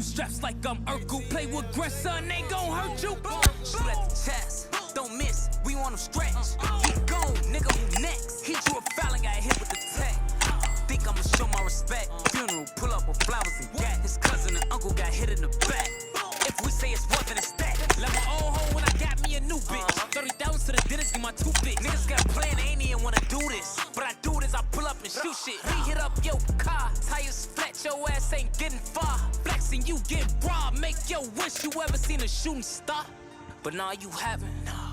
straps like I'm Urkel. Play with grandson, ain't gon' hurt you. Shoot at the chest, don't miss, we want him stretch. He gone, nigga, who next? He drew a foul and got hit with the tech. Think I'ma show my respect. Funeral, pull up with flowers and gat. His cousin and uncle got hit in the back. If we say it's more than a stack, Left my old hoe when I got me a new bitch. 30,000 to the dentist, get my toothpick. niggas got a plan, they ain't even wanna do this. But I do this, I pull up and shoot shit. We hit up your car, tires flat, your ass ain't getting far. Flexing, you get robbed, make your wish you ever seen a shooting star. But nah, you haven't.